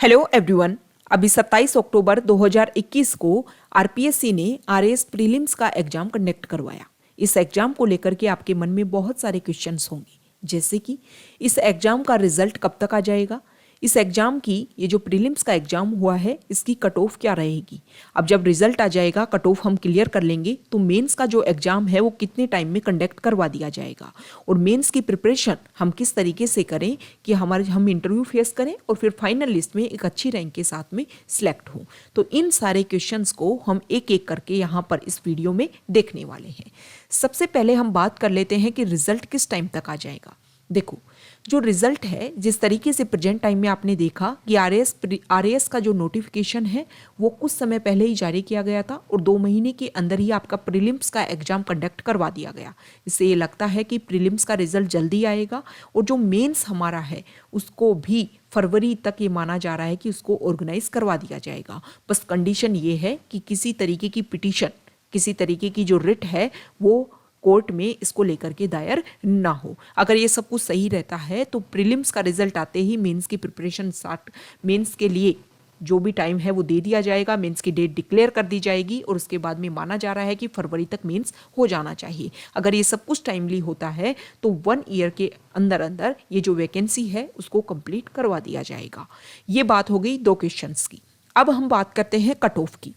Hello everyone. अभी 27 अक्टूबर 2021 को RPSC ने आरएएस प्रीलिम्स का एग्जाम कंडक्ट करवाया। इस एग्जाम को लेकर के आपके मन में बहुत सारे क्वेश्चंस होंगे, जैसे कि इस एग्जाम का रिजल्ट कब तक आ जाएगा, इस एग्जाम की ये जो प्रीलिम्स का एग्जाम हुआ है इसकी कट ऑफ क्या रहेगी। अब जब रिजल्ट आ जाएगा, कट ऑफ हम क्लियर कर लेंगे तो मेंस का जो एग्जाम है वो कितने टाइम में कंडक्ट करवा दिया जाएगा, और मेंस की प्रिपरेशन हम किस तरीके से करें कि हम इंटरव्यू फेस करें और फिर फाइनल लिस्ट में एक अच्छी रैंक के साथ में सिलेक्ट हों। तो इन सारे क्वेश्चंस को हम एक एक करके यहाँ पर इस वीडियो में देखने वाले हैं। सबसे पहले हम बात कर लेते हैं कि रिजल्ट किस टाइम तक आ जाएगा। देखो, जो रिजल्ट है, जिस तरीके से प्रेजेंट टाइम में आपने देखा कि आरएएस का जो नोटिफिकेशन है वो कुछ समय पहले ही जारी किया गया था और 2 महीने के अंदर ही आपका प्रीलिम्स का एग्जाम कंडक्ट करवा दिया गया। इससे ये लगता है कि प्रीलिम्स का रिजल्ट जल्दी आएगा और जो मेंस हमारा है उसको भी फरवरी तक ये माना जा रहा है कि उसको ऑर्गेनाइज करवा दिया जाएगा। बस कंडीशन ये है कि किसी तरीके की पिटीशन, किसी तरीके की जो रिट है वो कोर्ट में इसको लेकर के दायर ना हो। अगर ये सब कुछ सही रहता है तो प्रीलिम्स का रिजल्ट आते ही मेंस की प्रिपरेशन स्टार्ट, मेंस के लिए जो भी टाइम है वो दे दिया जाएगा, मेंस की डेट डिक्लेयर कर दी जाएगी और उसके बाद में माना जा रहा है कि फरवरी तक मेंस हो जाना चाहिए। अगर ये सब कुछ टाइमली होता है तो 1 ईयर के अंदर अंदर ये जो वैकेंसी है उसको कंप्लीट करवा दिया जाएगा। ये बात हो गई 2 क्वेश्चंस की। अब हम बात करते हैं कट ऑफ की।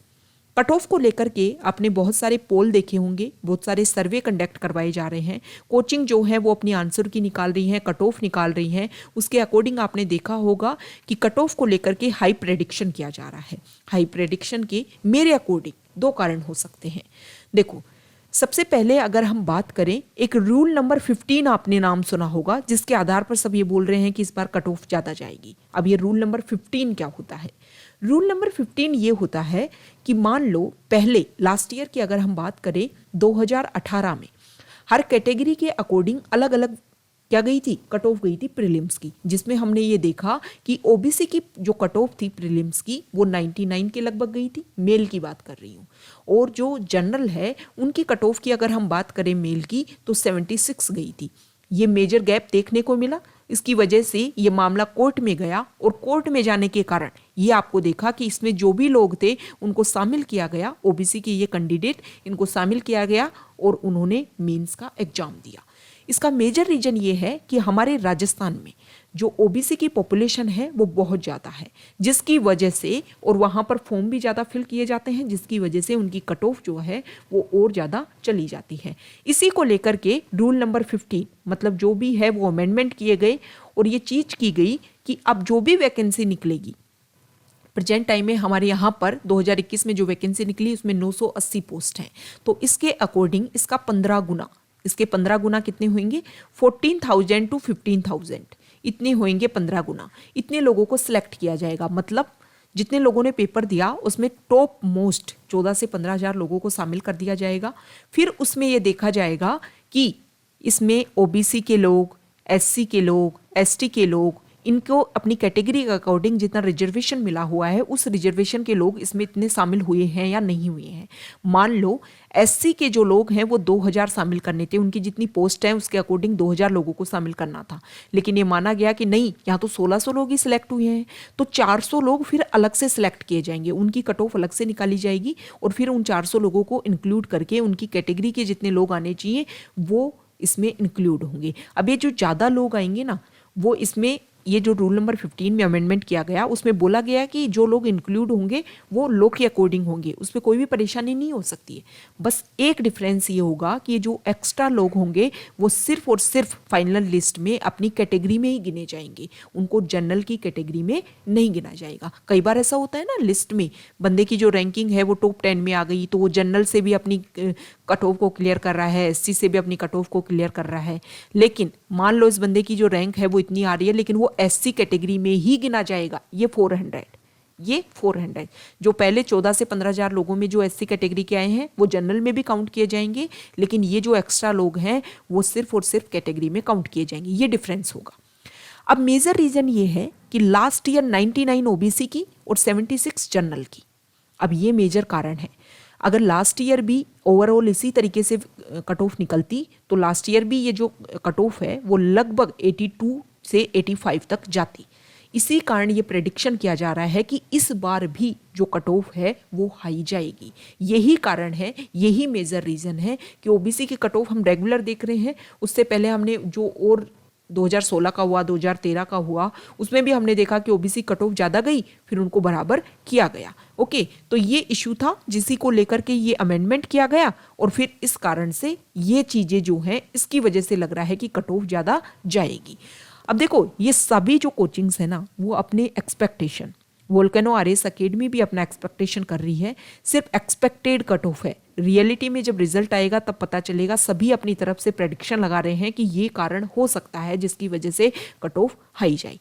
कट ऑफ को लेकर के आपने बहुत सारे पोल देखे होंगे, बहुत सारे सर्वे कंडक्ट करवाए जा रहे हैं। कोचिंग जो है वो अपनी आंसर की निकाल रही है, कट ऑफ निकाल रही है। उसके अकॉर्डिंग आपने देखा होगा कि कट ऑफ को लेकर के हाई प्रेडिक्शन किया जा रहा है। हाई प्रेडिक्शन के मेरे अकॉर्डिंग 2 कारण हो सकते हैं। देखो, सबसे पहले अगर हम बात करें, एक रूल नंबर 15 आपने नाम सुना होगा, जिसके आधार पर सब ये बोल रहे हैं कि इस बार कट ऑफ ज़्यादा जाएगी। अब ये रूल नंबर 15 क्या होता है? रूल नंबर 15 ये होता है कि मान लो पहले लास्ट ईयर की अगर हम बात करें 2018 में हर कैटेगरी के अकॉर्डिंग अलग अलग क्या गई थी, कट ऑफ गई थी प्रीलिम्स की, जिसमें हमने ये देखा कि ओबीसी की जो कट ऑफ थी प्रीलिम्स की वो 99 के लगभग गई थी, मेल की बात कर रही हूँ। और जो जनरल है उनकी कट ऑफ की अगर हम बात करें मेल की तो 76 गई थी। ये मेजर गैप देखने को मिला। इसकी वजह से ये मामला कोर्ट में गया और कोर्ट में जाने के कारण ये आपको देखा कि इसमें जो भी लोग थे उनको शामिल किया गया, ओबीसी के ये कैंडिडेट, इनको शामिल किया गया और उन्होंने मेंस का एग्जाम दिया। इसका मेजर रीजन ये है कि हमारे राजस्थान में जो ओबीसी की पॉपुलेशन है वो बहुत ज़्यादा है, जिसकी वजह से, और वहाँ पर फॉर्म भी ज़्यादा फिल किए जाते हैं, जिसकी वजह से उनकी कट ऑफ जो है वो और ज़्यादा चली जाती है। इसी को लेकर के रूल नंबर 15 मतलब जो भी है वो अमेंडमेंट किए गए और ये चीज़ की गई कि अब जो भी वैकेंसी निकलेगी, प्रेजेंट टाइम में हमारे यहाँ पर 2021 में जो वैकेंसी निकली उसमें 980 पोस्ट हैं, तो इसके अकॉर्डिंग इसका 15 गुना, इसके 15 गुना कितने होंगे, 14,000 to 15,000 इतने होंगे। 15 गुना इतने लोगों को सिलेक्ट किया जाएगा। मतलब जितने लोगों ने पेपर दिया उसमें टॉप मोस्ट 14 से 15,000 लोगों को शामिल कर दिया जाएगा। फिर उसमें ये देखा जाएगा कि इसमें ओबीसी के लोग, एससी के लोग, एसटी के लोग, इनको अपनी कैटेगरी के अकॉर्डिंग जितना रिजर्वेशन मिला हुआ है उस रिजर्वेशन के लोग इसमें इतने शामिल हुए हैं या नहीं हुए हैं। मान लो एससी के जो लोग हैं वो 2000 शामिल करने थे, उनकी जितनी पोस्ट है उसके अकॉर्डिंग 2000 लोगों को शामिल करना था, लेकिन ये माना गया कि नहीं, यहाँ तो 1600 लोग ही सिलेक्ट हुए हैं, तो 400 लोग फिर अलग से सिलेक्ट किए जाएंगे, उनकी कट ऑफ अलग से निकाली जाएगी और फिर उन 400 लोगों को इंक्लूड करके उनकी कैटेगरी के जितने लोग आने चाहिए वो इसमें इंक्लूड होंगे। अब ये जो ज़्यादा लोग आएंगे ना, वो इसमें ये जो रूल नंबर 15 में अमेंडमेंट किया गया उसमें बोला गया कि जो लोग इंक्लूड होंगे वो लॉ के अकॉर्डिंग होंगे, उसमें कोई भी परेशानी नहीं हो सकती है। बस एक डिफरेंस ये होगा कि जो एक्स्ट्रा लोग होंगे वो सिर्फ और सिर्फ फाइनल लिस्ट में अपनी कैटेगरी में ही गिने जाएंगे, उनको जनरल की कैटेगरी में नहीं गिना जाएगा। कई बार ऐसा होता है ना, लिस्ट में बंदे की जो रैंकिंग है वो टॉप 10 में आ गई तो वो जनरल से भी अपनी कट ऑफ को क्लियर कर रहा है, एससी से भी अपनी कट ऑफ को क्लियर कर रहा है, लेकिन मान लो इस बंदे की जो रैंक है वो इतनी आ रही है लेकिन वो एससी कैटेगरी में ही गिना जाएगा। ये 400 जो पहले 14 से 15,000 लोगों में जो एससी कैटेगरी के आए हैं वो जनरल में भी काउंट किए जाएंगे, लेकिन ये जो एक्स्ट्रा लोग हैं वो सिर्फ और सिर्फ कैटेगरी में काउंट किए जाएंगे। ये डिफरेंस होगा। अब मेजर रीजन ये है कि लास्ट ईयर 99 ओबीसी की और 76 जनरल की। अब ये मेजर कारण है। अगर लास्ट ईयर भी ओवरऑल इसी तरीके से कट ऑफ निकलती तो लास्ट ईयर भी ये जो कट ऑफ है वो लगभग 82 से 85 तक जाती। इसी कारण ये प्रेडिक्शन किया जा रहा है कि इस बार भी जो कट ऑफ है वो हाई जाएगी। यही कारण है, यही मेजर रीजन है कि ओबीसी की कट ऑफ हम रेगुलर देख रहे हैं। उससे पहले हमने जो और 2016 का हुआ, 2013 का हुआ, उसमें भी हमने देखा कि ओबीसी कट ऑफ ज़्यादा गई, फिर उनको बराबर किया गया। ओके, तो ये इशू था जिसी को लेकर के ये अमेंडमेंट किया गया और फिर इस कारण से ये चीज़ें जो हैं इसकी वजह से लग रहा है कि कट ऑफ ज़्यादा जाएगी। अब देखो, ये सभी जो कोचिंग्स है ना वो अपने एक्सपेक्टेशन, वोल्केनो आरएस एकेडमी भी अपना एक्सपेक्टेशन कर रही है, सिर्फ एक्सपेक्टेड कट ऑफ है। रियलिटी में जब रिजल्ट आएगा तब पता चलेगा। सभी अपनी तरफ से प्रेडिक्शन लगा रहे हैं कि ये कारण हो सकता है जिसकी वजह से कट ऑफ हाई जाए।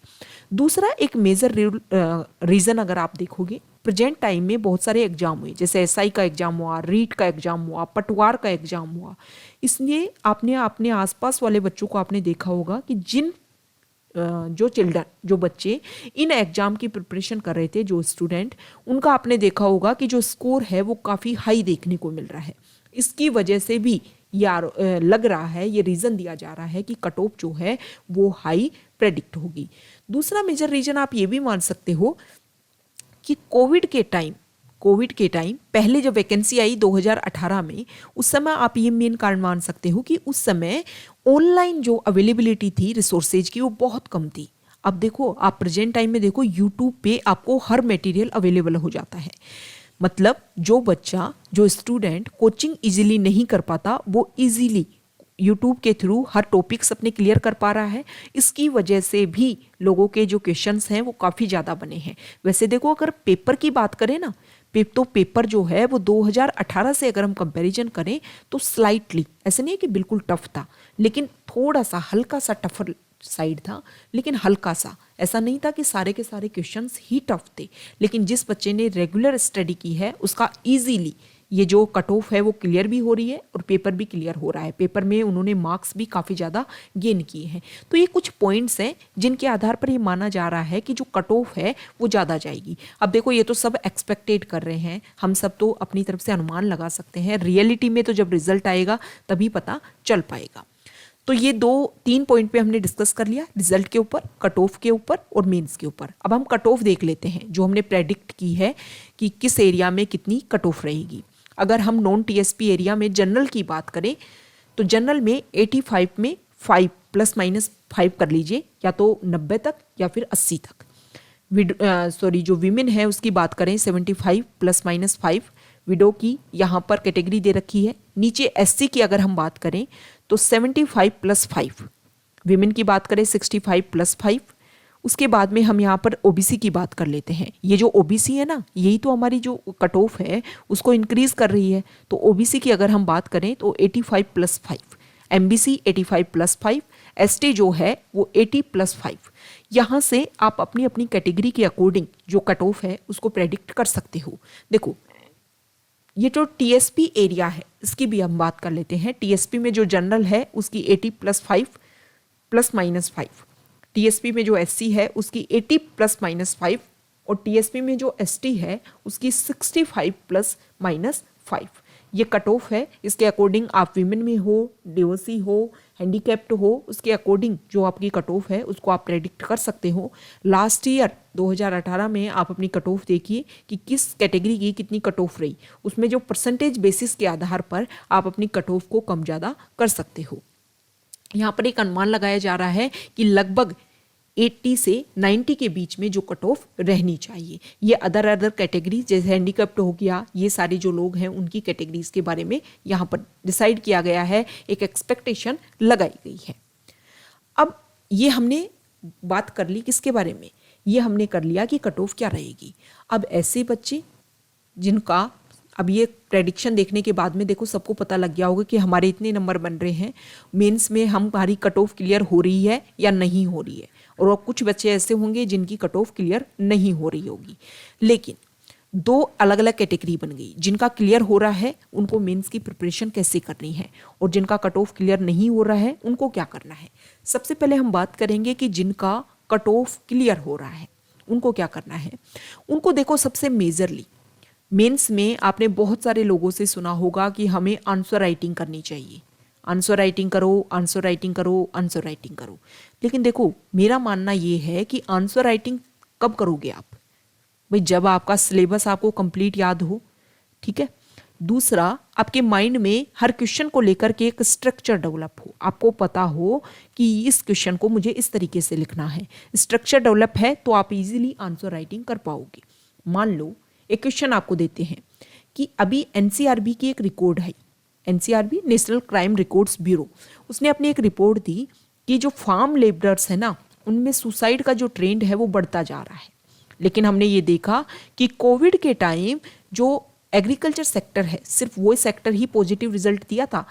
दूसरा एक मेजर रीजन अगर आप देखोगे, प्रेजेंट टाइम में बहुत सारे एग्जाम हुए, जैसे एसआई का एग्जाम हुआ, रीट का एग्जाम हुआ, पटवार का एग्जाम हुआ। इसलिए आपने अपने आसपास वाले बच्चों को आपने देखा होगा कि जिन जो चिल्ड्रन, जो बच्चे इन एग्जाम की प्रिपरेशन कर रहे थे, जो स्टूडेंट, उनका आपने देखा होगा कि जो स्कोर है वो काफ़ी हाई देखने को मिल रहा है। इसकी वजह से भी यार लग रहा है, ये रीज़न दिया जा रहा है कि कट ऑफ जो है वो हाई प्रेडिक्ट होगी। दूसरा मेजर रीजन आप ये भी मान सकते हो कि कोविड के टाइम पहले जब वैकेंसी आई 2018 में, उस समय आप ये मेन कारण मान सकते हो कि उस समय ऑनलाइन जो अवेलेबिलिटी थी रिसोर्सेज की वो बहुत कम थी। अब देखो, आप प्रेजेंट टाइम में देखो, यूट्यूब पे आपको हर मटेरियल अवेलेबल हो जाता है। मतलब जो बच्चा, जो स्टूडेंट कोचिंग इजीली नहीं कर पाता, वो इजीली यूट्यूब के थ्रू हर टॉपिक्स अपने क्लियर कर पा रहा है। इसकी वजह से भी लोगों के जो क्वेश्चंस हैं वो काफ़ी ज़्यादा बने हैं। वैसे देखो, अगर पेपर की बात करें ना, तो पेपर जो है वो 2018 से अगर हम कंपैरिजन करें तो स्लाइटली, ऐसे नहीं है कि बिल्कुल टफ था, लेकिन थोड़ा सा हल्का सा टफर साइड था, लेकिन हल्का सा, ऐसा नहीं था कि सारे के सारे क्वेश्चंस ही टफ थे। लेकिन जिस बच्चे ने रेगुलर स्टडी की है उसका इजीली ये जो कट ऑफ है वो क्लियर भी हो रही है और पेपर भी क्लियर हो रहा है। पेपर में उन्होंने मार्क्स भी काफ़ी ज़्यादा गेन किए हैं। तो ये कुछ पॉइंट्स हैं जिनके आधार पर ये माना जा रहा है कि जो कट ऑफ है वो ज़्यादा जाएगी। अब देखो, ये तो सब एक्सपेक्टेड कर रहे हैं, हम सब तो अपनी तरफ से अनुमान लगा सकते हैं। रियलिटी में तो जब रिजल्ट आएगा तभी पता चल पाएगा। तो ये 2-3 पॉइंट पे हमने डिस्कस कर लिया, रिजल्ट के ऊपर, कट ऑफ के ऊपर और मेंस के ऊपर। अब हम कट ऑफ देख लेते हैं, जो हमने प्रेडिक्ट की है कि किस एरिया में कितनी कट ऑफ रहेगी। अगर हम नॉन टीएसपी एरिया में जनरल की बात करें तो जनरल में 85 में 5 ±5 कर लीजिए, या तो 90 तक या फिर 80 तक। जो विमेन है उसकी बात करें 75 ±5। विडो की यहाँ पर कैटेगरी दे रखी है। नीचे एससी की अगर हम बात करें तो 75 +5। विमेन की बात करें 65 +5। उसके बाद में हम यहाँ पर ओबीसी की बात कर लेते हैं। ये जो ओबीसी है ना, यही तो हमारी जो कट ऑफ है उसको इंक्रीज कर रही है। तो ओबीसी की अगर हम बात करें तो 85 +5, एमबीसी 85 +5, एसटी जो है वो 80 +5। यहाँ से आप अपनी अपनी कैटेगरी के अकॉर्डिंग जो कट ऑफ है उसको प्रेडिक्ट कर सकते हो। देखो, ये जो टीएसपी एरिया है इसकी भी हम बात कर लेते हैं। टीएसपी में जो जनरल है उसकी 80 +5 ±5। टीएसपी में जो एससी है उसकी 80 ±5 और टीएसपी में जो एसटी है उसकी 65 ±5। ये कट ऑफ है। इसके अकॉर्डिंग आप विमेन में हो, डिवोर्सी हो, हैंडीकैप्ड हो, उसके अकॉर्डिंग जो आपकी कट ऑफ है उसको आप प्रेडिक्ट कर सकते हो। लास्ट ईयर 2018 में आप अपनी कट ऑफ देखिए कि किस कैटेगरी की कितनी कट ऑफ रही। उसमें जो परसेंटेज बेसिस के आधार पर आप अपनी कट ऑफ को कम ज़्यादा कर सकते हो। यहाँ पर एक अनुमान लगाया जा रहा है कि लगभग 80 से 90 के बीच में जो कट ऑफ रहनी चाहिए। ये अदर कैटेगरी जैसे हैंडीकैप्ड हो गया, ये सारे जो लोग हैं उनकी कैटेगरीज के बारे में यहाँ पर डिसाइड किया गया है, एक एक्सपेक्टेशन लगाई गई है। अब ये हमने बात कर ली किसके बारे में, ये हमने कर लिया कि कट ऑफ क्या रहेगी। अब ऐसे बच्चे जिनका अब ये प्रेडिक्शन देखने के बाद में देखो सबको पता लग गया होगा कि हमारे इतने नंबर बन रहे हैं, मेंस में हमारी कट ऑफ क्लियर हो रही है या नहीं हो रही है। और कुछ बच्चे ऐसे होंगे जिनकी कट ऑफ क्लियर नहीं हो रही होगी। लेकिन दो अलग अलग कैटेगरी बन गई। जिनका क्लियर हो रहा है उनको मेंस की प्रिपरेशन कैसे करनी है, और जिनका कट ऑफ क्लियर नहीं हो रहा है उनको क्या करना है। सबसे पहले हम बात करेंगे कि जिनका कट ऑफ क्लियर हो रहा है उनको क्या करना है। उनको देखो, सबसे मेजरली मेंस में आपने बहुत सारे लोगों से सुना होगा कि हमें आंसर राइटिंग करनी चाहिए। आंसर राइटिंग करो, आंसर राइटिंग करो, आंसर राइटिंग करो। लेकिन देखो मेरा मानना ये है कि आंसर राइटिंग कब करोगे आप? भाई जब आपका सिलेबस आपको कंप्लीट याद हो, ठीक है। दूसरा, आपके माइंड में हर क्वेश्चन को लेकर के एक स्ट्रक्चर डेवलप हो, आपको पता हो कि इस क्वेश्चन को मुझे इस तरीके से लिखना है। स्ट्रक्चर डेवलप है तो आप इजीली आंसर राइटिंग कर पाओगे। मान लो एक क्वेश्चन आपको देते हैं कि अभी एनसीआरबी की एक रिकॉर्ड है, NCRB national crime records bureau, उसने अपनी एक रिपोर्ट दी कि जो फार्म लेबरर्स है ना, उनमें सुसाइड का जो ट्रेंड है वो बढ़ता जा रहा है। लेकिन हमने ये देखा कि कोविड के टाइम जो एग्रीकल्चर सेक्टर है, सिर्फ वो सेक्टर ही पॉजिटिव रिजल्ट दिया था,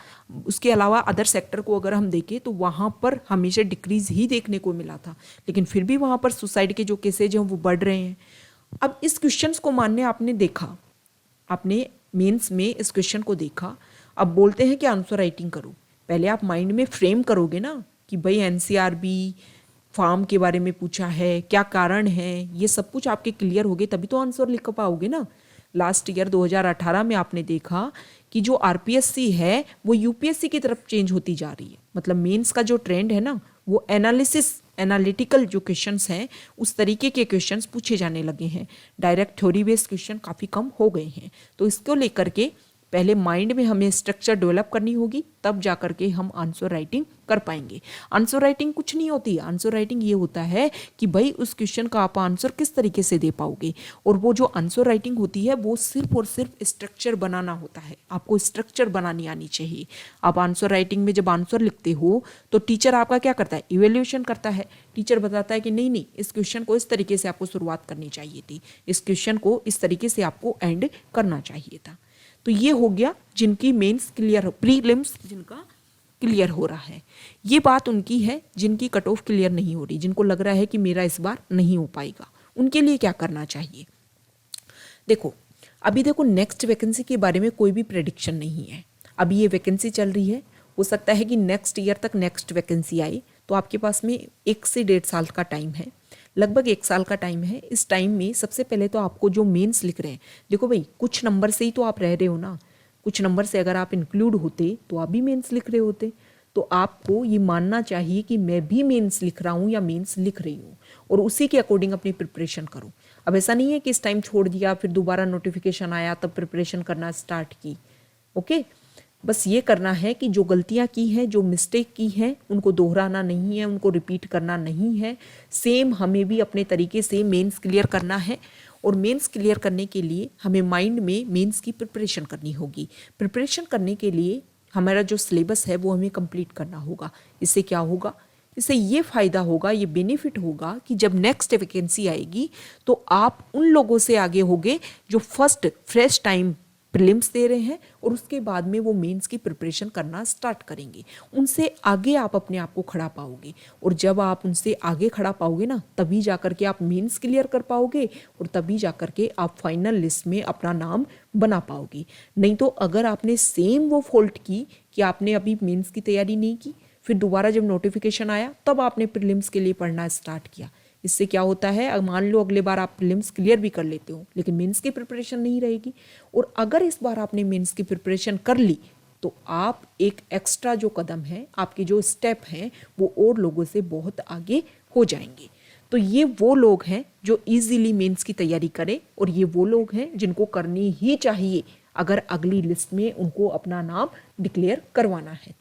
उसके अलावा अदर सेक्टर को अगर हम देखें तो वहाँ पर हमेशा डिक्रीज ही देखने को मिला था, लेकिन फिर भी वहाँ पर सुसाइड के जो केसेज हैं वो बढ़ रहे हैं। अब इस क्वेश्चन को मानने आपने देखा, आपने मेंस में इस क्वेश्चन को देखा, अब बोलते हैं कि आंसर राइटिंग करो। पहले आप माइंड में फ्रेम करोगे ना कि भाई एनसीआरबी फार्म के बारे में पूछा है, क्या कारण है, ये सब कुछ आपके क्लियर हो गए तभी तो आंसर लिख पाओगे ना। लास्ट ईयर 2018 में आपने देखा कि जो आरपीएससी है वो यूपीएससी की तरफ चेंज होती जा रही है। मतलब मेंस का जो ट्रेंड है ना वो एनालिटिकल जो क्वेश्चंस हैं उस तरीके के क्वेश्चंस पूछे जाने लगे हैं। डायरेक्ट थ्योरी बेस्ड क्वेश्चन काफ़ी कम हो गए हैं। तो इसको लेकर के पहले माइंड में हमें स्ट्रक्चर डेवलप करनी होगी, तब जा करके हम आंसर राइटिंग कर पाएंगे। आंसर राइटिंग कुछ नहीं होती, आंसर राइटिंग ये होता है कि भाई उस क्वेश्चन का आप आंसर किस तरीके से दे पाओगे। और वो जो आंसर राइटिंग होती है वो सिर्फ और सिर्फ स्ट्रक्चर बनाना होता है, आपको स्ट्रक्चर बनानी आनी चाहिए। आप आंसर राइटिंग में जब आंसर लिखते हो तो टीचर आपका क्या करता है, इवेल्यूएशन करता है। टीचर बताता है कि नहीं नहीं, इस क्वेश्चन को इस तरीके से आपको शुरुआत करनी चाहिए थी, इस क्वेश्चन को इस तरीके से आपको एंड करना चाहिए था। तो ये हो गया जिनकी मेंस क्लियर हो, प्रीलिम्स जिनका क्लियर हो रहा है। ये बात उनकी है जिनकी कट ऑफ क्लियर नहीं हो रही, जिनको लग रहा है कि मेरा इस बार नहीं हो पाएगा। उनके लिए क्या करना चाहिए? देखो अभी देखो नेक्स्ट वैकेंसी के बारे में कोई भी प्रेडिक्शन नहीं है। अभी ये वैकेंसी चल रही है, हो सकता है कि नेक्स्ट ईयर तक नेक्स्ट वैकेंसी आए, तो आपके पास में 1 से 1.5 साल का टाइम है, लगभग 1 साल का टाइम है। इस टाइम में सबसे पहले तो आपको जो मेंस लिख रहे हैं, देखो भाई कुछ नंबर से ही तो आप रह रहे हो ना, कुछ नंबर से अगर आप इंक्लूड होते तो आप भी मेंस लिख रहे होते। तो आपको ये मानना चाहिए कि मैं भी मेंस लिख रहा हूँ या मेंस लिख रही हूँ, और उसी के अकॉर्डिंग अपनी प्रिपरेशन करो। अब ऐसा नहीं है कि इस टाइम छोड़ दिया फिर दोबारा नोटिफिकेशन आया तब प्रिपरेशन करना स्टार्ट की। ओके, बस ये करना है कि जो गलतियां की हैं, जो मिस्टेक की हैं, उनको दोहराना नहीं है, उनको रिपीट करना नहीं है। सेम हमें भी अपने तरीके से मेंस क्लियर करना है, और मेंस क्लियर करने के लिए हमें माइंड में मेंस की प्रिपरेशन करनी होगी। प्रिपरेशन करने के लिए हमारा जो सिलेबस है वो हमें कंप्लीट करना होगा। इससे क्या होगा, इससे ये फ़ायदा होगा, ये बेनिफिट होगा कि जब नेक्स्ट वैकेंसी आएगी तो आप उन लोगों से आगे होगे जो फर्स्ट फ्रेश टाइम प्रीलिम्स दे रहे हैं और उसके बाद में वो मेंस की प्रिपरेशन करना स्टार्ट करेंगे। उनसे आगे आप अपने आप को खड़ा पाओगे, और जब आप उनसे आगे खड़ा पाओगे ना, तभी जाकर के आप मेंस क्लियर कर पाओगे, और तभी जाकर के आप फाइनल लिस्ट में अपना नाम बना पाओगे। नहीं तो अगर आपने सेम वो फॉल्ट की कि आपने अभी मेंस की तैयारी नहीं की, फिर दोबारा जब नोटिफिकेशन आया तब आपने प्रीलिम्स के लिए पढ़ना स्टार्ट किया, इससे क्या होता है, मान लो अगले बार आप प्रीलिम्स क्लियर भी कर लेते हो लेकिन मेंस की प्रिपरेशन नहीं रहेगी। और अगर इस बार आपने मेंस की प्रिपरेशन कर ली तो आप एक एक्स्ट्रा जो कदम है, आपके जो स्टेप हैं, वो और लोगों से बहुत आगे हो जाएंगे। तो ये वो लोग हैं जो इजीली मेंस की तैयारी करें, और ये वो लोग हैं जिनको करनी ही चाहिए अगर अगली लिस्ट में उनको अपना नाम डिक्लेयर करवाना है।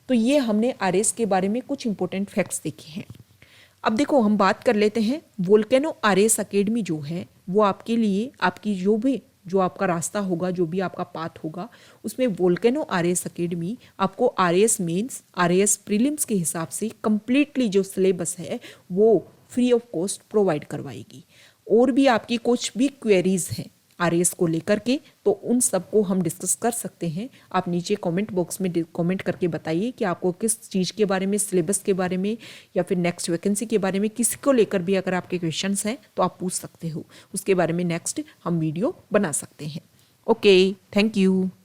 तो ये हमने आरएस के बारे में कुछ इंपॉर्टेंट फैक्ट्स देखे हैं। अब देखो हम बात कर लेते हैं वोल्केनो आरएस एकेडमी जो है वो आपके लिए, आपकी जो आपका रास्ता होगा, जो भी आपका पाथ होगा, उसमें वोल्केनो आरएस एकेडमी आपको आरएस मेंस, आरएस प्रीलिम्स के हिसाब से कंप्लीटली जो सिलेबस है वो फ्री ऑफ कॉस्ट प्रोवाइड करवाएगी। और भी आपकी कुछ भी क्वेरीज हैं आरएस को लेकर के, तो उन सबको हम डिस्कस कर सकते हैं। आप नीचे कमेंट बॉक्स में कमेंट करके बताइए कि आपको किस चीज़ के बारे में, सिलेबस के बारे में या फिर नेक्स्ट वैकेंसी के बारे में, किसी को लेकर भी अगर आपके क्वेश्चंस हैं तो आप पूछ सकते हो, उसके बारे में नेक्स्ट हम वीडियो बना सकते हैं। Okay, thank you.